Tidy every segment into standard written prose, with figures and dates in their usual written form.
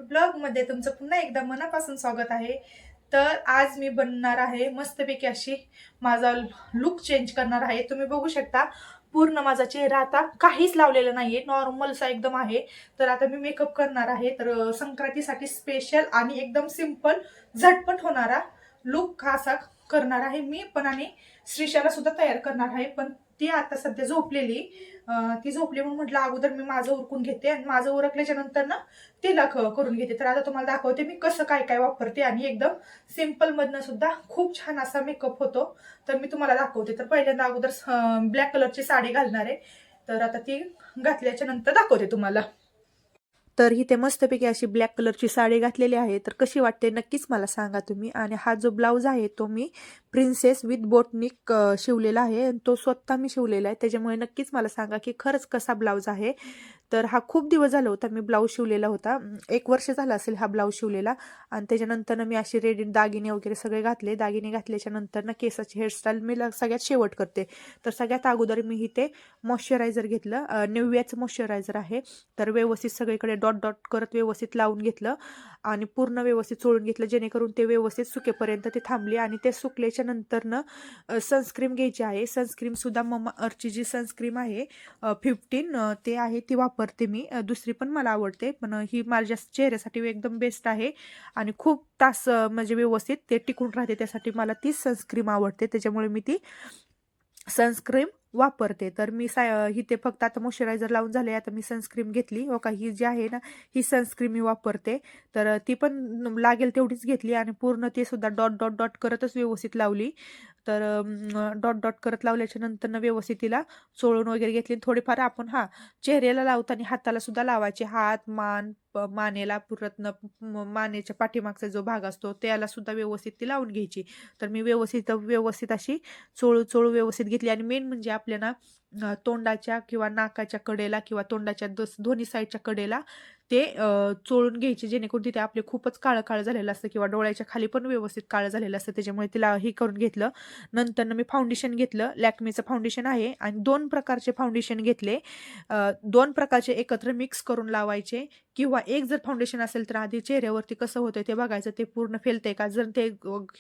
ब्लॉगमध्ये तुमचं पुन्हा एकदा मनापासून स्वागत आहे. तर आज मी बनणार आहे मस्तपैकी अशी माझा लुक चेंज करणार आहे. तुम्ही बघू शकता पूर्ण माझा चेहरा आता काहीच लावलेला नाहीये, नॉर्मलचा एकदम आहे. तर आता मी मेकअप करणार आहे. तर संक्रांतीसाठी स्पेशल आणि एकदम सिंपल झटपट होणारा लुक हा असा करणार आहे मी पण, आणि श्रीशाला सुद्धा तयार करणार आहे. पण ती आता सध्या झोपलेली, ती झोपली म्हणून म्हटलं अगोदर मी माझं उरकून घेते आणि माझं उरकल्याच्या नंतर ना तिला करून घेते. तर आता तुम्हाला दाखवते मी कसं काय काय वापरते आणि एकदम सिंपल मधनं सुद्धा खूप छान असा मेकअप होतो. तर मी तुम्हाला दाखवते. तर पहिल्यांदा अगोदर ब्लॅक कलरची साडी घालणार आहे. तर आता ती घातल्याच्या नंतर दाखवते तुम्हाला. तर ही ते मस्तपैकी अशी ब्लॅक कलरची साडी घातलेली आहे. तर कशी वाटते नक्कीच मला सांगा तुम्ही. आणि हा जो ब्लाऊज आहे तो मी प्रिन्सेस विथ बोटनिक शिवलेला आहे आणि तो स्वतः मी शिवलेला आहे. त्याच्यामुळे नक्कीच मला सांगा की खरंच कसा ब्लाऊज आहे. तर हा खूप दिवस झाला होता मी ब्लाऊज शिवलेला होता. 1 वर्ष झालं असेल हा ब्लाऊज शिवलेला. आणि त्याच्यानंतर मी अशी रेडी दागिने वगैरे सगळे घातले. दागिने घातल्याच्या नंतर ना केसाची हेअरस्टाईल मी सगळ्यात शेवट करते. तर सगळ्यात अगोदर मी इथे मॉइश्चरायझर घेतलं. निव्याचं मॉइश्चरायझर आहे. तर व्यवस्थित सगळीकडे डॉट डॉट करत व्यवस्थित लावून घेतलं आणि पूर्ण व्यवस्थित चोळून घेतलं, जेणेकरून ते व्यवस्थित सुकेपर्यंत ते थांबले. आणि ते सुकल्याच्या नंतर सनस्क्रीम घ्यायची आहे. सनस्क्रीम सुद्धा ममा अर्थची जी सनस्क्रीम आहे 15 ते आहे ती वापरते मी. दुसरी पण मला आवडते, पण ही माझ्या चेहऱ्यासाठी एकदम बेस्ट आहे आणि खूप तास म्हणजे व्यवस्थित ते टिकून राहते. त्यासाठी मला तीच सनस्क्रीम आवडते, त्याच्यामुळे मी ती सनस्क्रीम वापरते. तर मी इथे फक्त आता मॉइश्चरायझर लावून झाले. आता मी सनस्क्रीम घेतली. हो का, ही जी आहे ना ही सनस्क्रीम मी वापरते. तर ती पण लागेल तेवढीच घेतली आणि पूर्ण ते सुद्धा डॉट डॉट डॉट करतच व्यवस्थित लावली. तर डॉट डॉट करत लावल्याच्या नंतर व्यवस्थित तिला चोळून वगैरे घेतली. थोडीफार आपण चेहऱ्याला लावताना हाताला सुद्धा लावायचे. हात, मान, मानेला पुरतनं मानेच्या पाठीमागचा जो भाग असतो त्याला सुद्धा व्यवस्थित ती लावून घ्यायची. तर मी व्यवस्थित अशी चोळू चोळू व्यवस्थित घेतली. आणि मेन म्हणजे आपल्या ना तोंडाच्या किंवा नाकाच्या कडेला किंवा तोंडाच्या दोन्ही साईडच्या कडेला ते चोळून घ्यायचे, जेणेकरून तिथे आपले खूपच काळं काळं झालेलं असतं किंवा डोळ्याच्या खाली पण व्यवस्थित काळं झालेलं असतं. त्याच्यामुळे तिला हे करून घेतलं. नंतर मी फाउंडेशन घेतलं. लॅक्मेचं फाउंडेशन आहे आणि 2 प्रकारचे फाउंडेशन घेतले. 2 प्रकारचे एकत्र मिक्स करून लावायचे, किंवा एक जर फाउंडेशन असेल तर आधी चेहऱ्यावरती कसं होतंय ते बघायचं, ते पूर्ण फेलतंय का. जर ते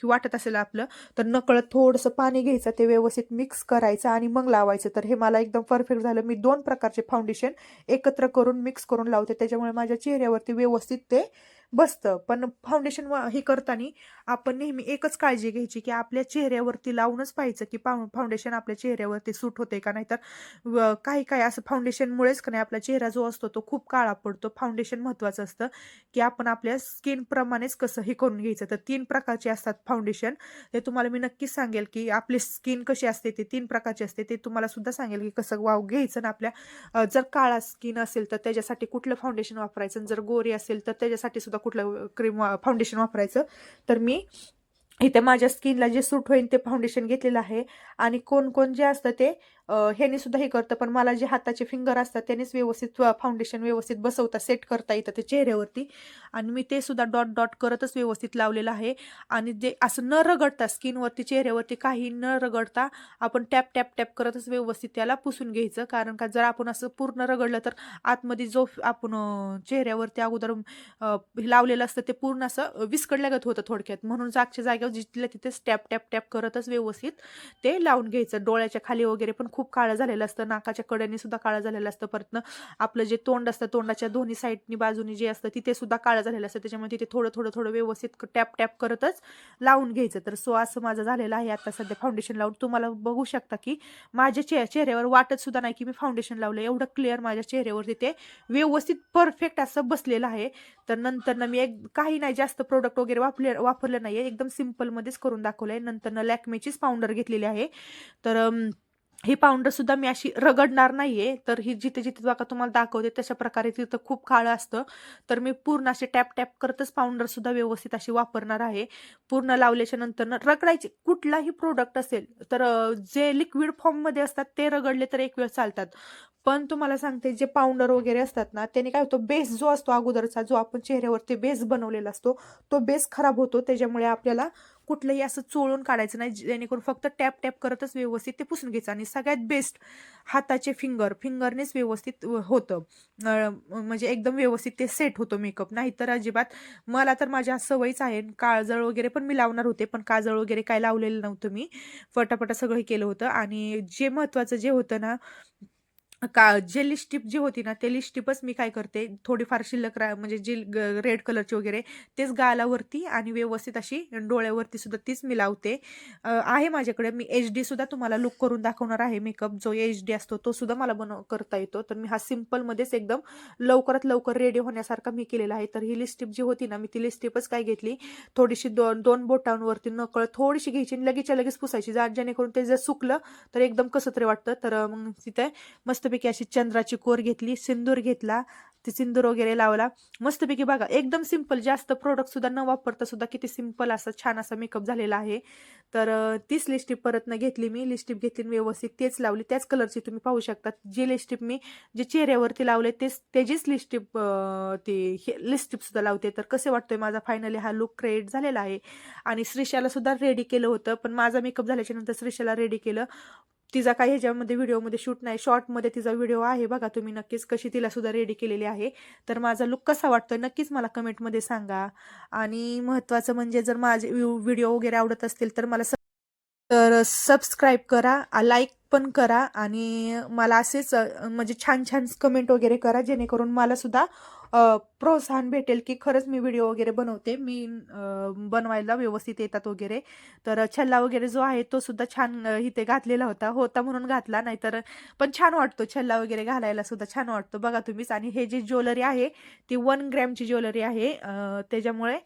वाटत असेल आपलं तर नकळत थोडंसं पाणी घ्यायचं, ते व्यवस्थित मिक्स करायचं आणि मग लावायचं. तर हे मला एकदम परफेक्ट झालं. मी 2 प्रकारचे फाउंडेशन एकत्र करून मिक्स करून लावते, त्याच्यामुळे माझ्या चेहऱ्यावरती व्यवस्थित ते बसतं. पण फाउंडेशन हे करताना आपण नेहमी एकच काळजी घ्यायची की आपल्या चेहऱ्यावरती लावूनच पाहायचं की फाउंडेशन आपल्या चेहऱ्यावरती सूट होते का. नाहीतर काही काही असं फाउंडेशनमुळेच का नाही आपला चेहरा जो असतो तो खूप काळा पडतो. फाउंडेशन महत्त्वाचं असतं की आपण आपल्या स्किन प्रमाणेच कसं हे करून घ्यायचं. तर 3 प्रकारचे असतात फाउंडेशन. ते तुम्हाला मी नक्कीच सांगेल की आपली स्किन कशी असते, ते 3 प्रकारचे असते. ते तुम्हाला सुद्धा सांगेल की कसं घ्यायचं ना आपल्या. जर काळा स्किन असेल तर त्याच्यासाठी कुठलं फाउंडेशन वापरायचं, जर गोरी असेल तर त्याच्यासाठी सुद्धा कुठलं फाउंडेशन वापरायचं. तर मी इथे माझ्या स्किनला जे सूट होईल ते फाउंडेशन घेतलेलं आहे. आणि कोण कोण जे असतं ते ह्याने सुद्धा हे करतं, पण मला जे हाताचे फिंगर असतात त्यानेच व्यवस्थित फाउंडेशन व्यवस्थित बसवता सेट करता येतं ते चेहऱ्यावरती. आणि मी ते सुद्धा डॉट डॉट करतच व्यवस्थित लावलेलं आहे. आणि जे असं न रगडता स्किनवरती चेहऱ्यावरती काही न रगडता आपण टॅप टॅप टॅप करतच व्यवस्थित त्याला पुसून घ्यायचं. कारण का जर आपण असं पूर्ण रगडलं तर आतमध्ये जो आपण चेहऱ्यावरती अगोदर लावलेलं असतं ते पूर्ण असं विस्कटल्यागत होतं थोडक्यात. म्हणून जागच्या जागेवर जिथल्या तिथेच टॅप टॅप टॅप करतच व्यवस्थित ते लावून घ्यायचं. डोळ्याच्या खाली वगैरे पण खूप काळं झालेलं असतं, नाकाच्या कडेने सुद्धा काळं झालेलं असतं. परत आपलं जे तोंड असतं तोंडाच्या दोन्ही साईडनी बाजूनी जे असतं तिथे सुद्धा काळं झालेलं असतं. त्याच्यामुळे तिथे थोडं थोडं थोडं व्यवस्थित टॅप टॅप करतच लावून घ्यायचं. तर असं माझं झालेलं आहे आता सध्या फाउंडेशन लावून. तुम्हाला बघू शकता की माझ्या चेहऱ्यावर वाटत सुद्धा नाही की मी फाउंडेशन लावलं. एवढं क्लिअर माझ्या चेहऱ्यावरती ते व्यवस्थित परफेक्ट असं बसलेलं आहे. तर नंतर मी काही नाही जास्त प्रोडक्ट वगैरे वापरलं नाहीये, एकदम सिंपलमध्येच करून दाखवलंय. नंतर लॅक्मेचीच पावडर घेतलेली आहे. तर ही पावडर सुद्धा मी अशी रगडणार नाहीये. तर ही जिथे जिथे बघा तुम्हाला दाखवते तशा प्रकारे तिथं खूप काळं असतं. तर मी पूर्ण असे टॅप टॅप करतच पावडर सुद्धा व्यवस्थित अशी वापरणार आहे. पूर्ण लावल्याच्या नंतर रगडायची कुठलाही प्रोडक्ट असेल तर जे लिक्विड फॉर्ममध्ये असतात ते रगडले तर एक वेळ चालतात. पण तुम्हाला सांगते जे पावडर वगैरे असतात ना त्याने काय होतं, बेस जो असतो अगोदरचा जो आपण चेहऱ्यावरती बेस बनवलेला असतो तो बेस खराब होतो. त्याच्यामुळे आपल्याला कुठलंही असं चोळून काढायचं नाही, जेणेकरून फक्त टॅप टॅप करतच व्यवस्थित ते पुसून घ्यायचं. आणि सगळ्यात बेस्ट हाताचे फिंगरनेच व्यवस्थित होतं. म्हणजे एकदम व्यवस्थित ते सेट होतो मेकअप. नाहीतर अजिबात मला तर माझ्या सवयीच आहे. काजळ वगैरे पण मी लावणार होते, पण काजळ वगैरे काय लावलेलं नव्हतं मी. फटाफट सगळं केलं होतं. आणि जे महत्त्वाचं जे होतं ना, जे लिपस्टिक जी होती ना, ते लिपस्टिकच मी काय करते, थोडीफार शिल्लक म्हणजे जी रेड कलरची वगैरे तेच गालावरती आणि व्यवस्थित अशी डोळ्यावरती सुद्धा तीच मी लावते. आहे माझ्याकडे. मी HD सुद्धा तुम्हाला लुक करून दाखवणार आहे मेकअप. जो HD असतो तो सुद्धा मला करता येतो. तर मी हा सिंपलमध्येच एकदम लवकरात लवकर रेडी होण्यासारखा मी केलेला आहे. तर ही लिपस्टिक जी होती ना, मी ती लिपस्टिकच काय घेतली, थोडीशी 2 बोटांवरती नकळत थोडीशी घ्यायची आणि लगेचच्या लगेच पुसायची. जेणेकरून ते जर सुकलं तर एकदम कसं तरी वाटतं. तर मग तिथे मस्तपैकी अशी चंद्राची कोर घेतली, सिंदूर घेतला, ते सिंदूर वगैरे लावला. मस्तपैकी बघा एकदम सिंपल, जास्त प्रोडक्ट सुद्धा न वापरता सुद्धा किती सिंपल असा छान असा मेकअप झालेला आहे. तर तीच लिपस्टिक परतनं घेतली मी. लिपस्टिक घेतली आणि व्यवस्थित तेच लावली. त्याच कलरची तुम्ही पाहू शकता. जी लिपस्टिक मी जे चेहऱ्यावरती लावले त्याचीच लिपस्टिक लिपस्टिक सुद्धा लावते. तर कसे वाटतोय माझा फायनली हा लुक क्रिएट झालेला आहे. आणि श्रीषाला सुद्धा रेडी केलं होतं, पण माझा मेकअप झाल्याच्या नंतर श्रीषाला रेडी केलं. तिचा काही ह्याच्यामध्ये व्हिडिओमध्ये शूट नाही, शॉर्टमध्ये तिचा व्हिडिओ आहे बघा तुम्ही नक्कीच, कशी तिला सुद्धा रेडी केलेली आहे. तर माझा लुक कसा वाटतोय नक्कीच मला कमेंटमध्ये सांगा. आणि महत्त्वाचं म्हणजे जर माझे व्हिडिओ वगैरे आवडत असतील तर तर सबस्क्राईब करा, लाईक पण करा आणि मला असेच म्हणजे छान छान कमेंट वगैरे करा, जेणेकरून मला सुद्धा प्रोत्साहन भेटेल की खरंच मी व्हिडिओ वगैरे बनवते, मी बनवायला व्यवस्थित येतात वगैरे. तर छल्ला वगैरे जो आहे तो सुद्धा छान इथे घातलेला होता म्हणून घातला, नाहीतर पण छान वाटतो छल्ला वगैरे घालायला सुद्धा छान वाटतो बघा तुम्हीच. आणि हे जी ज्वेलरी आहे ती 1 ग्रॅमची ज्वेलरी आहे. त्याच्यामुळे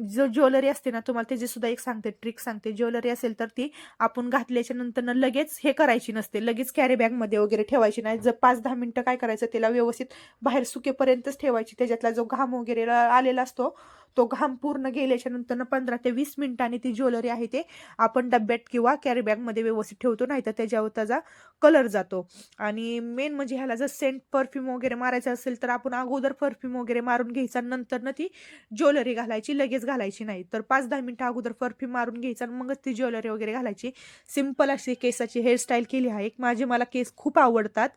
जो ज्वेलरी असते ना, तुम्हाला त्याची सुद्धा एक सांगते, ट्रिक सांगते. ज्वेलरी असेल तर ती आपण घातल्याच्या नंतर लगेच हे करायची नसते, लगेच कॅरी बॅगमध्ये वगैरे ठेवायची नाही. जर 5-10 मिनिटं काय करायचं, त्याला व्यवस्थित बाहेर सुकेपर्यंतच ठेवायची. त्याच्यातला जो घाम वगैरे आलेला असतो तो घाम पूर्ण गेल्याच्या नंतर 15 ते 20 मिनिटांनी ती ज्वेलरी आहे ते आपण डब्यात किंवा कॅरी बॅगमध्ये व्यवस्थित ठेवतो, नाही तर त्याच्यावर त्याचा कलर जातो. आणि मेन म्हणजे ह्याला जर सेंट परफ्यूम वगैरे मारायचं असेल तर आपण अगोदर परफ्यूम वगैरे मारून घ्यायचा, नंतर ती ज्वेलरी घालायची, लगेच घालायची नाही. तर 5-10 मिनिटं अगोदर परफ्यूम मारून घ्यायचा आणि मगच ती ज्वेलरी वगैरे घालायची. सिंपल अशी केसाची हेअरस्टाईल केली आहे. मला केस खूप आवडतात.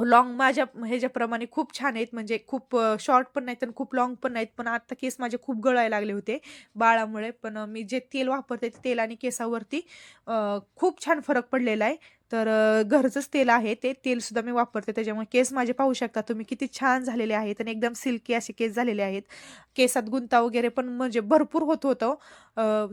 लॉंग माझ्या ह्याच्याप्रमाणे खूप छान आहेत, म्हणजे खूप शॉर्ट पण नाहीत आणि खूप लॉंग पण नाहीत. पण आता केस माझे खूप गळायला लागले होते बाळामुळे. पण मी जे तेल वापरते ते तेल आणि केसावरती खूप छान फरक पडलेला आहे. तर घरचंच तेल आहे, ते तेलसुद्धा मी वापरते. त्याच्यामुळे केस माझे पाहू शकता तुम्ही किती छान झालेले आहेत आणि एकदम सिल्की असे केस झालेले आहेत. केसात गुंता वगैरे पण म्हणजे भरपूर होतं.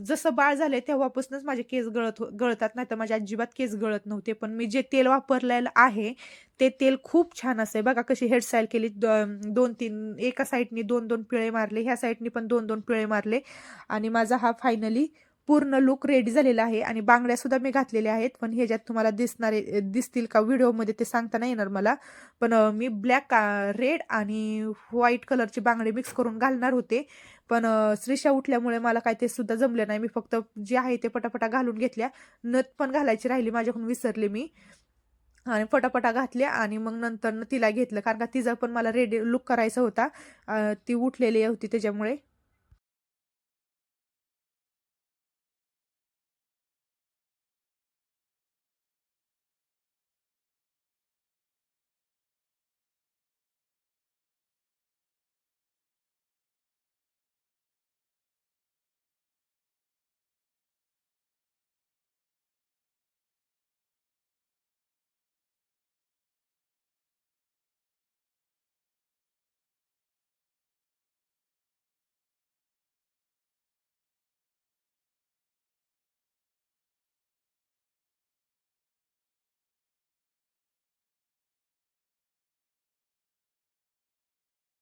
जसं बाळ झाले तेव्हापासूनच माझे केस गळतात, नाही तर माझ्या अजिबात केस गळत नव्हते. पण मी जे तेल वापरलेलं आहे ते तेल खूप छान असते बघा. कशी हेअरस्टाईल केली, 2-3 एका साईडनी 2-2 पिळे मारले, ह्या साईडनी पण 2-2 पिळे मारले आणि माझा हा फायनली पूर्ण लुक रेडी झालेला आहे. आणि बांगड्या सुद्धा मी घातलेल्या आहेत, पण ह्याच्यात तुम्हाला दिसतील का व्हिडिओमध्ये ते सांगता नाही येणार मला. पण मी ब्लॅक, रेड आणि व्हाईट कलरची बांगडे मिक्स करून घालणार होते, पण श्रीषा उठल्यामुळे मला काय ते सुद्धा जमले नाही. मी फक्त जे आहे ते पटापटा घालून घेतल्या. नथ पण घालायची राहिली माझ्याकडून, विसरले मी. आणि पटापटा घातल्या आणि मग नंतर तिला घेतलं, कारण का तिचा पण मला रेडी लुक करायचा होता. ती उठलेली होती त्याच्यामुळे